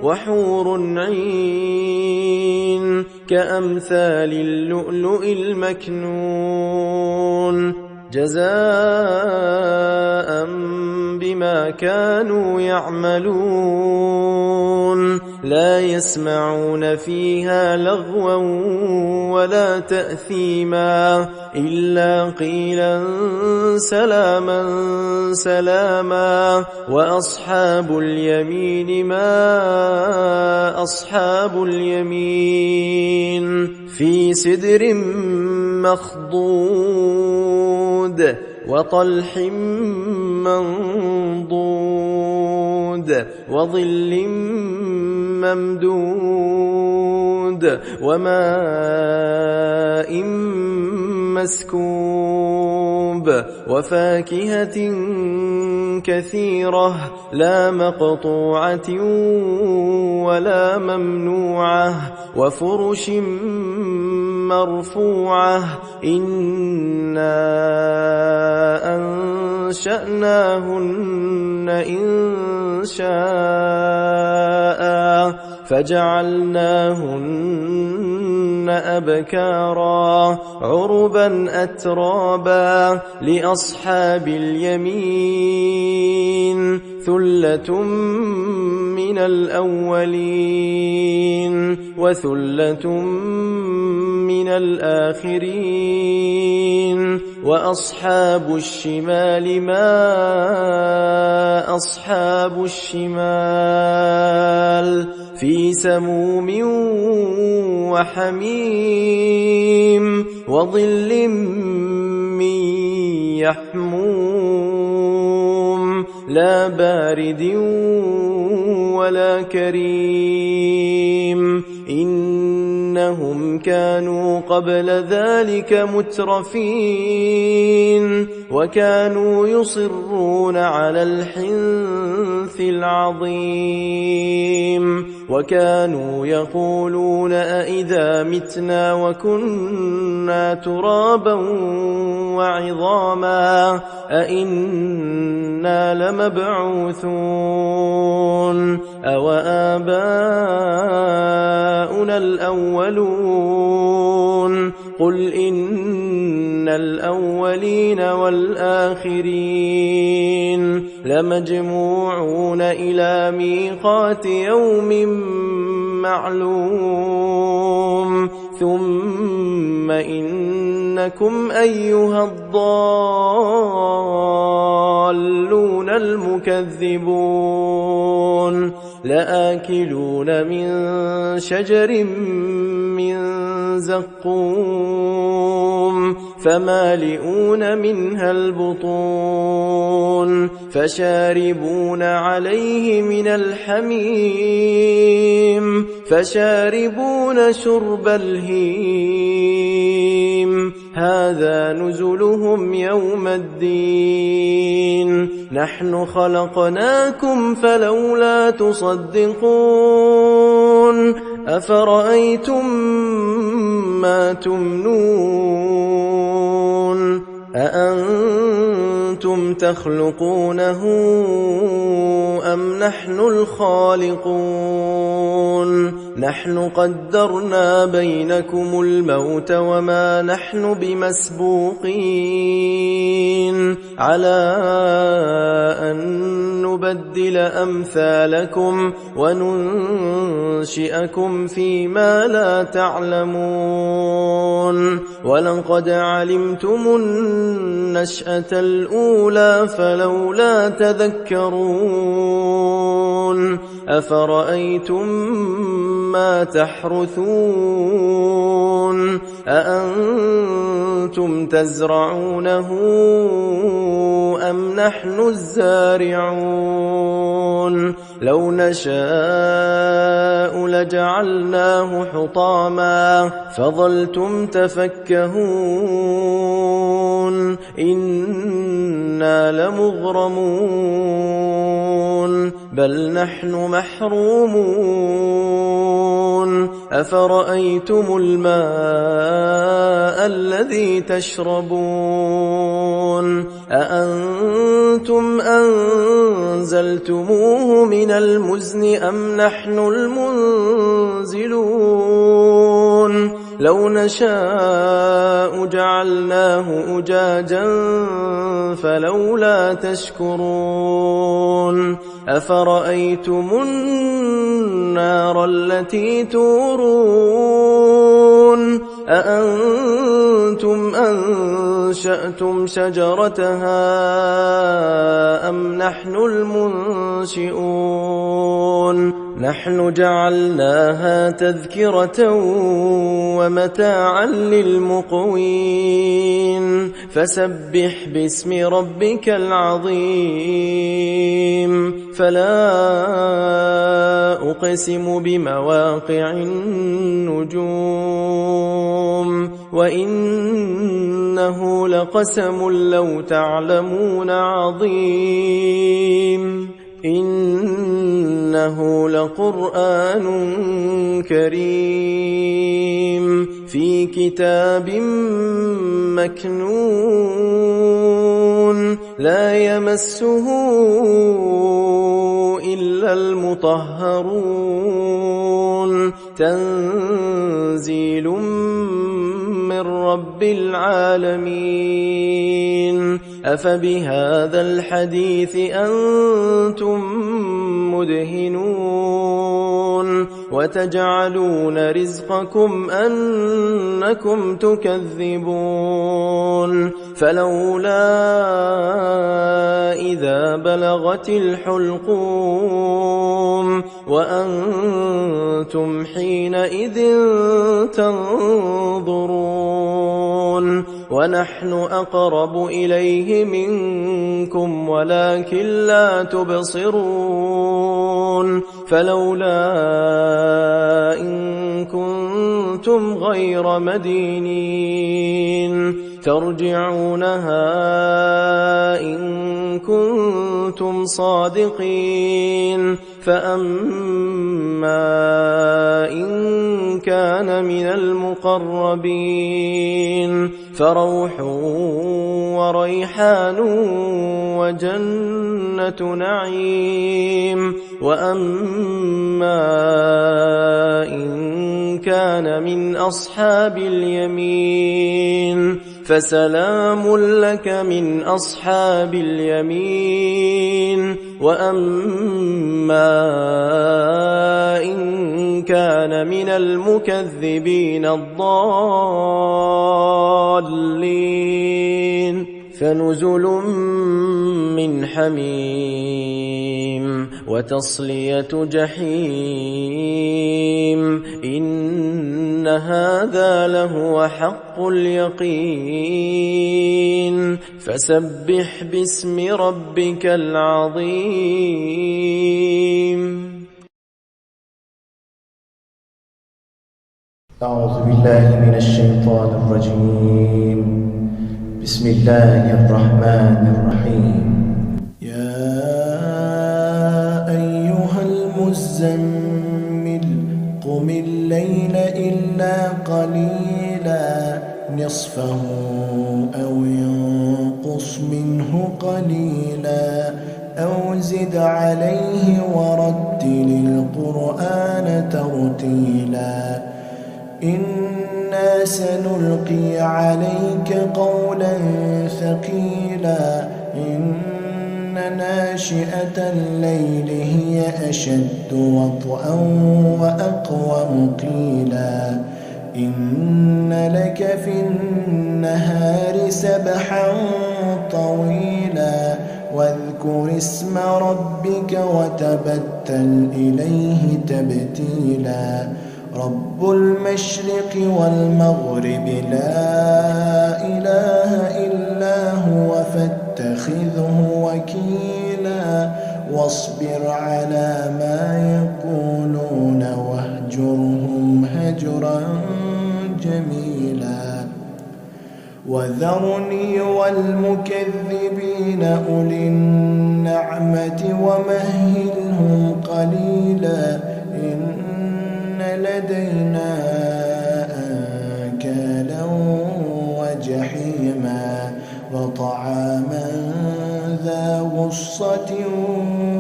وحور عين كأمثال اللؤلؤ المكنون جزاء بما كانوا يعملون لا يسمعون فيها لغوا ولا تأثيما إلا قيلا سلاما سلاما وأصحاب اليمين ما أصحاب اليمين في سدر مخضود وطلح منضود وظل ممدود وماء مسكوب وفاكهة كثيرة لا مقطوعة ولا ممنوعة وفرش مرفوعة إنا أنشأناهن إن شاء فجعلناهن أبكارا عربا أترابا لأصحاب اليمين ثلة من الأولين وثلة من الآخرين وأصحاب الشمال ما أصحاب الشمال في سموم وحميم وظل من يحموم لا بارد ولا كريم إنهم كانوا قبل ذلك مترفين وكانوا يصرون على الحنث العظيم وكانوا يقولون أئذا متنا وكنا ترابا وعظاما أئنا لمبعوثون أو آباؤنا الأولون قل إن الأولين والآخرين لمجموعون إلى ميقات يوم معلوم ثم إنكم أيها الضالون المكذبون لآكلون من شجر من زقوم فمالئون منها البطون فشاربون عليه من الحميم فشاربون شرب الهيم هذا نزلهم يوم الدين نحن خلقناكم فلولا تصدقون أفرأيتم ما تمنون أأنتم تخلقونه أم نحن الخالقون نحن قدرنا بينكم الموت وما نحن بمسبوقين على أن نبدل أمثالكم وننشئكم فيما لا تعلمون ولقد علمتم النشأة الأولى فلولا تذكرون أفرأيتم ما تحرثون أأنتم تزرعونه أم نحن الزارعون لو نشاء لجعلناه حطاما فظلتم تفكهون إنا لمغرمون بل نحن محرومون أفرأيتم الماء الذي تشربون أأنتم أنزلتموه من المزن أم نحن المنزلون لو نشاء جعلناه أجاجا فلولا تشكرون أفرأيتم النار التي تورون أأنتم أنشأتم شجرتها أم نحن المنشئون نحن جعلناها تذكرة ومتاعا للمقوين فسبح باسم ربك العظيم فلا أقسم بمواقع النجوم وإنه لقسم لو تعلمون عظيم إنه لقرآن كريم في كتاب مكنون لا يمسه إلا المطهرون تنزيل من رب العالمين أفبهذا الحديث أنتم مدهنون وتجعلون رزقكم أنكم تكذبون فلولا إذا بلغت الحلقوم وأنتم حينئذ تنظرون ونحن أقرب إليه منكم ولكن لا تبصرون فلولا إن كنتم غير مدينين ترجعونها إن كنتم صادقين فأما إن كان من المقربين فروح وريحان وجنة نعيم وأما إن كان من أصحاب اليمين فسلام لك من أصحاب اليمين وأما إن كان من المكذبين الضالين فنزل من حميم وتصلية جحيم إن إن هذا لهو حق اليقين فسبح باسم ربك العظيم. أعوذ بالله من الشيطان الرجيم. بسم الله الرحمن الرحيم. يا أيها المزمل قم الليل إلا قليلا نصفه أو ينقص منه قليلا أو زد عليه ورتل القرآن ترتيلا إنا سنلقي عليك قولا ثقيلا إن ناشئة الليل هي أشد وطئا وأقوم قيلا إن لك في النهار سبحا طويلا واذكر اسم ربك وتبتل إليه تبتيلا رب المشرق والمغرب لا إله إلا هو فاتخذه وكيلا واصبر على ما يقولون واهجرهم هجرا جميلا وذرني والمكذبين أولي النعمة ومهلهم قليلا إن لدينا أنكالا وجحيما وطعاما ذا غصة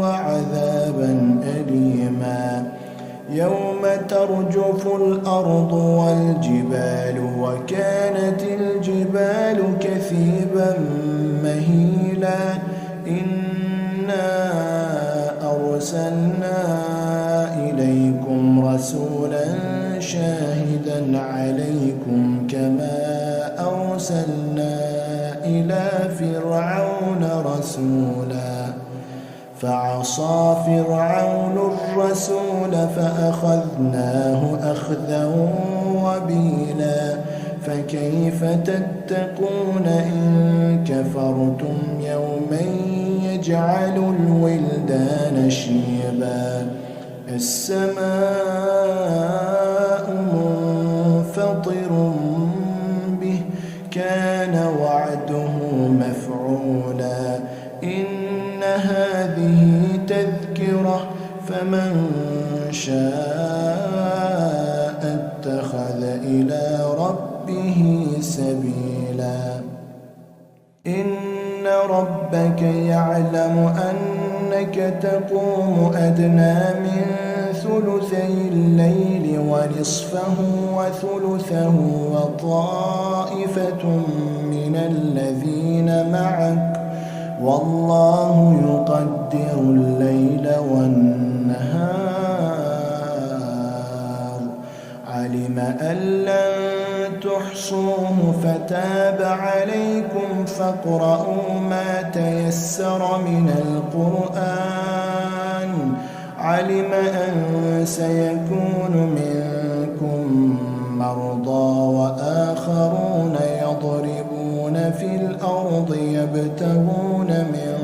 وعذابا أليما يوم ترجف الأرض والجبال وكانت الجبال كثيبا مهيلا إنا أرسلنا إليكم رسولا شاهدا عليكم كما أرسلنا إلى فرعون رسولا فعصى فرعون الرسول فأخذناه أخذا وبيلا فكيف تتقون إن كفرتم يوما يجعل الولدان شيبا السماء منفطر به كان وعده مفعولا إن هذه تذكرة فمن شاء اتخذ إلى ربه سبيلا إن ربك يعلم أنك تقوم أدنى من ثلثي الليل ونصفه وثلثه وطائفة من الذين معك والله يقدر الليل والنهار علم أن لن تحصوه فتاب عليكم فاقرؤوا ما تيسر من القرآن علم أن سيكون منكم مرضى وآخرون يضربون في الأرض يبتغون من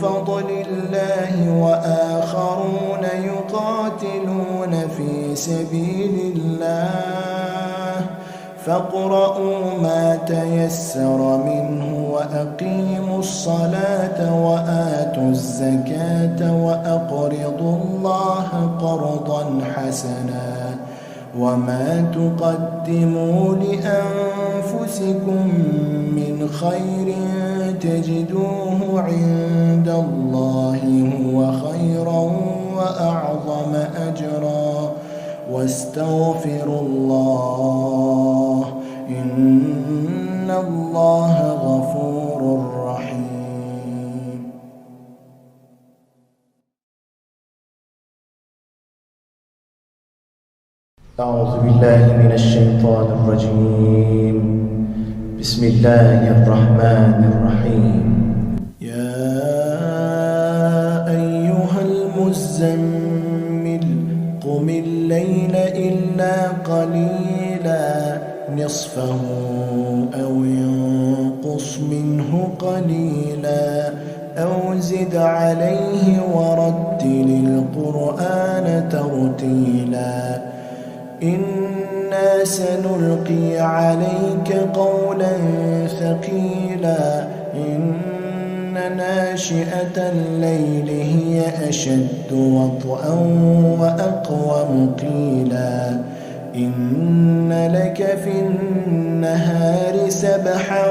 فضل الله وآخرون يقاتلون في سبيل الله فاقرؤوا ما تيسر منه وأقيموا الصلاة وآتوا الزكاة وأقرضوا الله قرضا حسنا وما تقدموا لأنفسكم من خير تجدوه عند الله هو خيرا وأعظم أجرا واستغفروا الله إن الله غفور رحيم. أعوذ بالله من الشيطان الرجيم. بسم الله الرحمن الرحيم. يا أيها المزمل قم الليل إلا قليلا نصفه أو ينقص منه قليلا أو زد عليه ورتل القرآن ترتيلا إنا سنلقي عليك قولا ثقيلا إن ناشئة الليل هي أشد وطئا وأقوم قيلا إن لك في النهار سبحا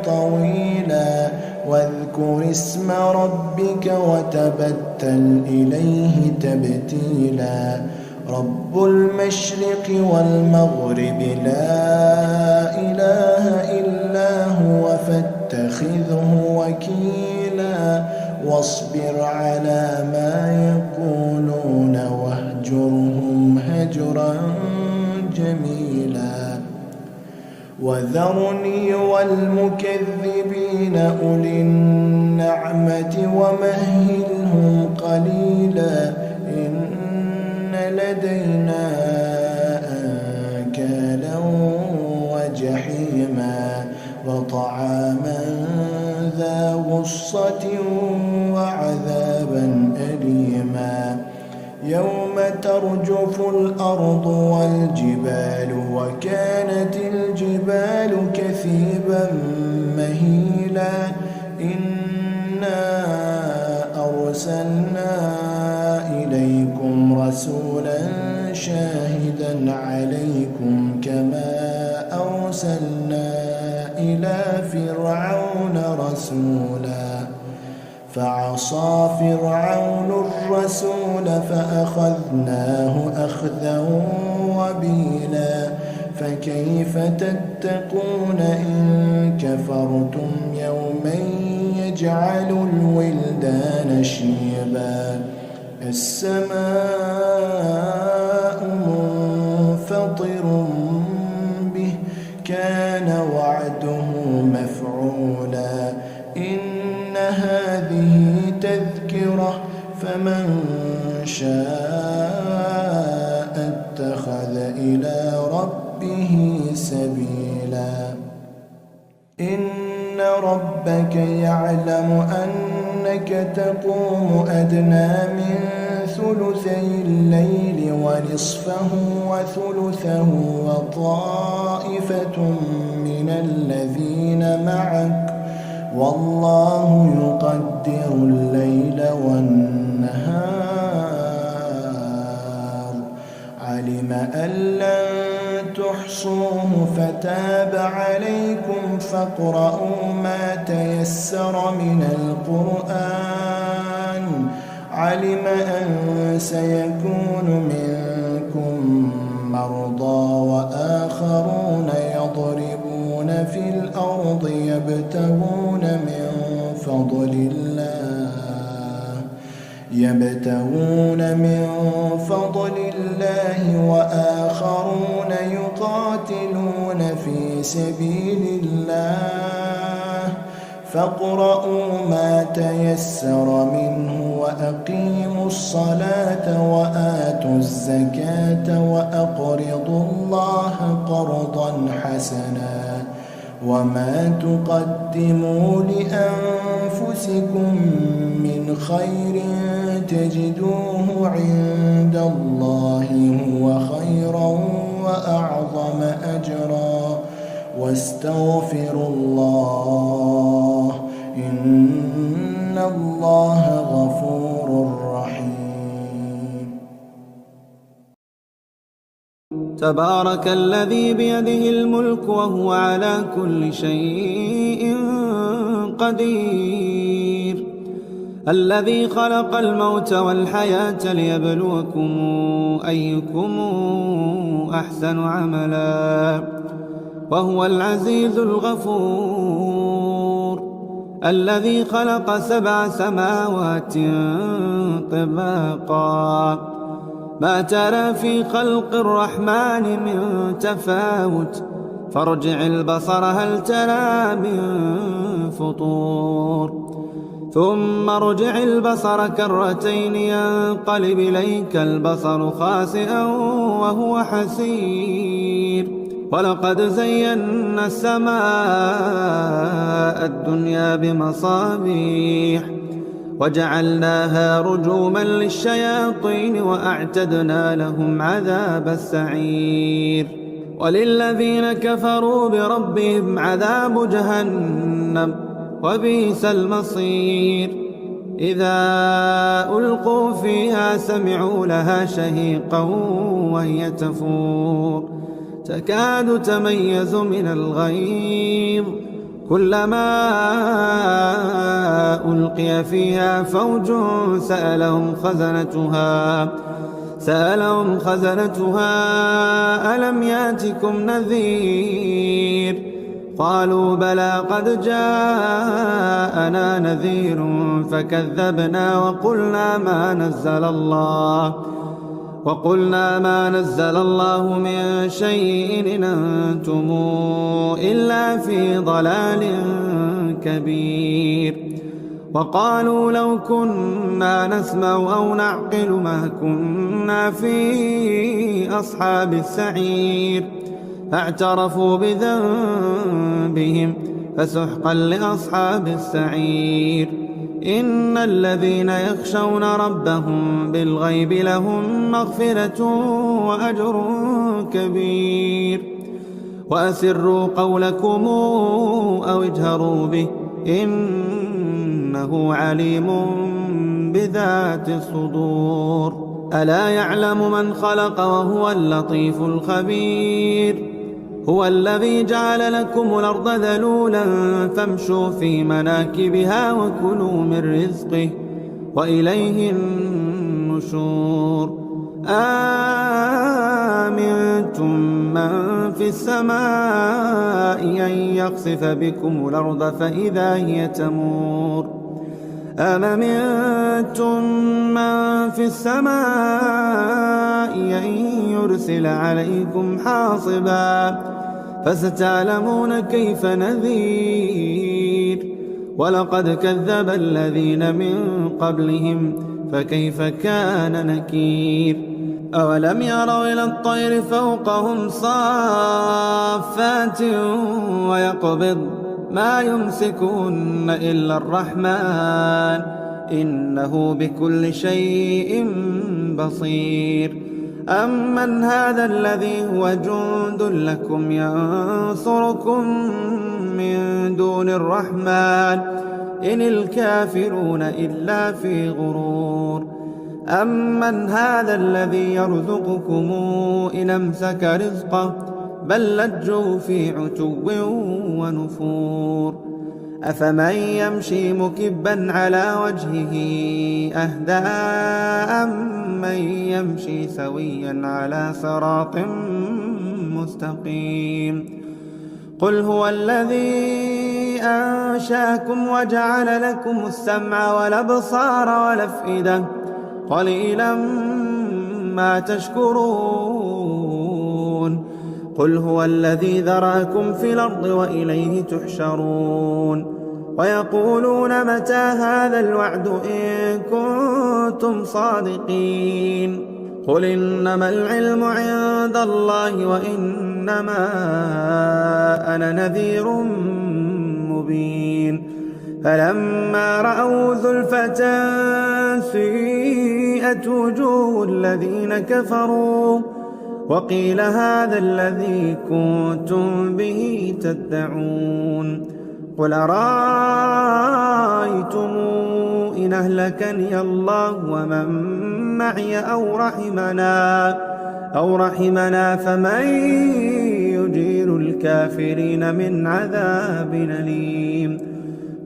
طويلا واذكر اسم ربك وتبتل إليه تبتيلا رب المشرق والمغرب لا إله إلا هو فاتخذه وكيلا واصبر على ما يقولون واهجرهم هجرا جميلا وذرني والمكذبين أولي النعمة ومهلهم قليلا إن لدينا أنكالا وجحيما وطعاما ذا غصة وعذابا أليما يوم ترجف الأرض والجبال وكانت الجبال كثيبا مهيلا إنا أرسلنا إليكم رسولا شاهدا عليكم كما أرسلنا إلى فرعون رسولا فعصى فرعون الرسول فأخذناه أخذا وبيلا فكيف تتقون إن كفرتم يوما يجعل الولدان شيبا السماء منفطر به كان وعده مفعولا إن هذه تذكرة فمن شاء اتخذ إلى ربه سبيلا إن ربك يعلم أنك تقوم أدنى من ثلثي الليل ونصفه وثلثه وطائفة من الذين معك والله يقدر الليل والنهار علم أن لن تحصوه فتاب عليكم فاقرؤوا ما تيسر من القرآن علم أن سيكون منكم مرضى وآخرون يضربون في الأرض يبتغون من فضل الله وآخرون يقاتلون في سبيل الله فاقرؤوا ما تيسر منه وأقيموا الصلاة وآتوا الزكاة وأقرضوا الله قرضا حسنا وما تقدموا لأنفسكم من خير تجدوه عند الله هو خيرا وأعظم أجرا واستغفروا الله إن الله غفور رحيم تبارك الذي بيده الملك وهو على كل شيء قدير الذي خلق الموت والحياة ليبلوكم أيكم أحسن عملا وهو العزيز الغفور الذي خلق 7 سماوات طباقا ما ترى في خلق الرحمن من تفاوت فارجع البصر هل ترى من فطور ثم ارجع البصر كرتين ينقلب إليك البصر خاسئا وهو حسير ولقد زينا السماء الدنيا بمصابيح وجعلناها رجوما للشياطين وأعتدنا لهم عذاب السعير وللذين كفروا بربهم عذاب جهنم وبئس المصير إذا ألقوا فيها سمعوا لها شهيقا وهي تفور تكاد تميز من الغيظ كلما ألقي فيها فوج سألهم خزنتها ألم يأتكم نذير قالوا بلى قد جاءنا نذير فكذبنا وقلنا ما نزل الله من شيء إن أنتم إلا في ضلال كبير وقالوا لو كنا نسمع أو نعقل ما كنا في أصحاب السعير فاعترفوا بذنبهم فسحقا لأصحاب السعير إن الذين يخشون ربهم بالغيب لهم مغفرة وأجر كبير وأسروا قولكم أو اجهروا به إنه عليم بذات الصدور ألا يعلم من خلق وهو اللطيف الخبير هو الذي جعل لكم الأرض ذلولا فامشوا في مناكبها وكلوا من رزقه وإليه النشور آمنتم من في السماء أن يخسف بكم الأرض فإذا هي تمور أم أمنتم من في السماء أن يرسل عليكم حاصبا فستعلمون كيف نذير ولقد كذب الذين من قبلهم فكيف كان نكير أولم يروا إلى الطير فوقهم صافات ويقبض ما يمسكون إلا الرحمن إنه بكل شيء بصير أمن هذا الذي هو جند لكم ينصركم من دون الرحمن إن الكافرون إلا في غرور أمن هذا الذي يرزقكم إن أمسك رزقه بل لجوا في عتو ونفور أفمن يمشي مكبا على وجهه أهدى أمن يمشي سويا على صراط مستقيم قل هو الذي أنشأكم وجعل لكم السمع والأبصار والأفئدة قليلا ما تشكرون قل هو الذي ذرأكم في الأرض وإليه تحشرون ويقولون متى هذا الوعد إن كنتم صادقين قل إنما العلم عند الله وإنما أنا نذير مبين فلما رأوا زلفة سيئت وجوه الذين كفروا وقيل هذا الذي كنتم به تدعون قل أرأيتم إن أهلكني الله ومن معي أو رحمنا فمن يجير الكافرين من عذاب أليم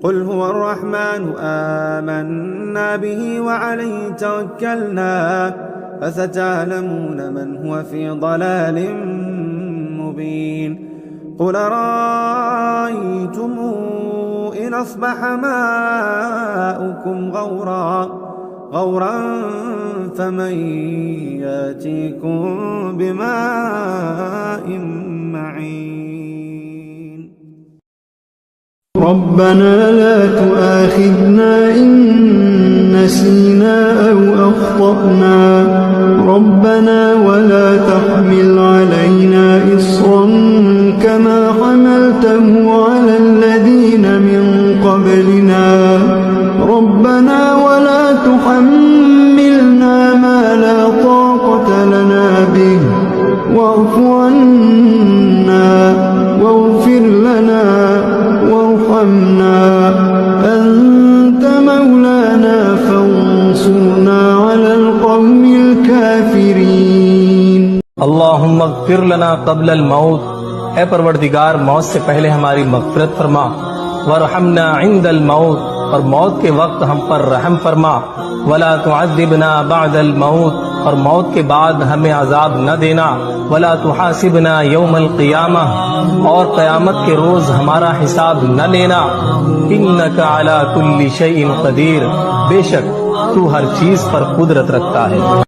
قل هو الرحمن آمنا به وعليه توكلنا فستعلمون من هو في ضلال مبين قل أرأيتم إن أصبح ماؤكم غورا فمن يأتيكم بماء معين ربنا لا تؤاخذنا إن نسينا أو أخطأنا ربنا ولا تحمل علينا إصرا كما حملته على الذين من قبلنا ربنا ولا تحملنا ما لا طاقة لنا به واعف عنا واغفر لنا وارحمنا أنت مولانا فانصرنا على القوم الكافرين अल्लाहुम्मा अग़फ़िर लना क़ब्ल अल-मौत, ऐ परवरदिगार मौत से पहले हमारी मग़फ़िरत फरमा, वरहमना इंदल मौत, और मौत के वक्त हम पर रहम फरमा, वला तुअज़्ज़िबना बअदल मौत, और मौत के बाद हमें अज़ाब न देना, वला तुहासिबना यौमल क़ियामह, और क़यामत के रोज़ हमारा हिसाब न लेना, इन्नका अला कुल्लि शैइन क़दीर, बेशक तू हर चीज़ पर कुदरत रखता है।